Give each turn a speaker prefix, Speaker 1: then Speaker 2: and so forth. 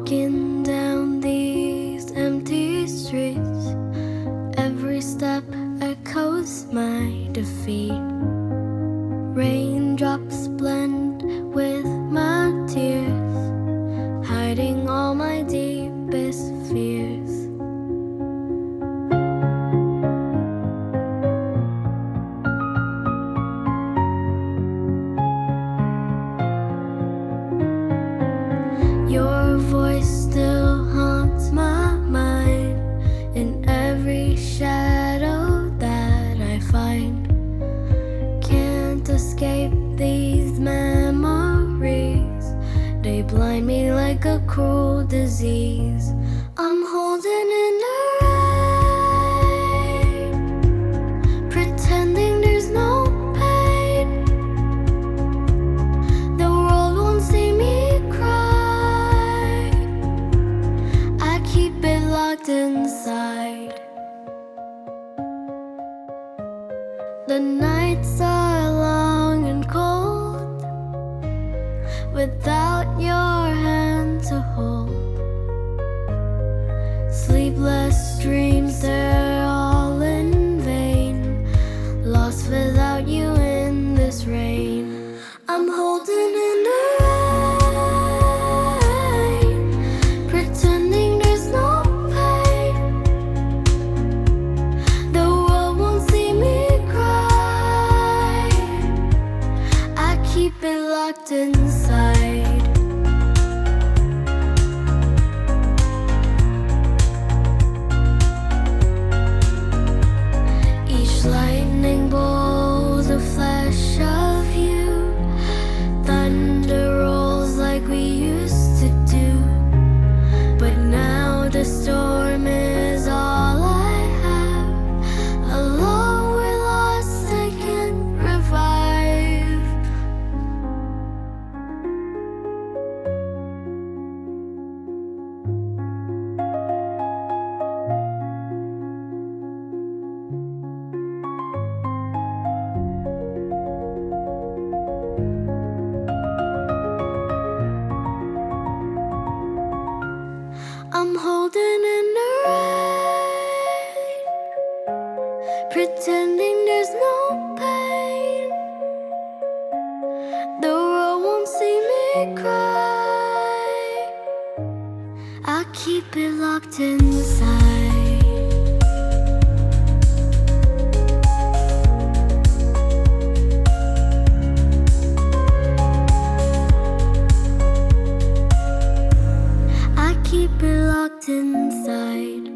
Speaker 1: Walking down these empty streets, every step echoes my defeat. Raindrops blend with my tears, hiding all my deepest fears. Your voice still haunts my mind in every shadow that I find. Can't escape these memories, they blind me like a cruel disease. I'm holding in the rain, pretending there's no pain. The world won't see me cry, I keep it locked inside. The nights are long and cold, without your hand to hold. Sleepless dreams, they're all in vain, lost without you in this rain. I'm holding in the rain, pretending there's no pain. The world won't see me cry, I keep it locked inside. Each lightning bolt a flash of you, thunder rolls like we used to do. But now the storm is all I have, alone we're lost, I can't revive. I'm holding in the rain, pretending there's no pain. The world won't see me cry, I keep it locked inside. I keep it locked inside.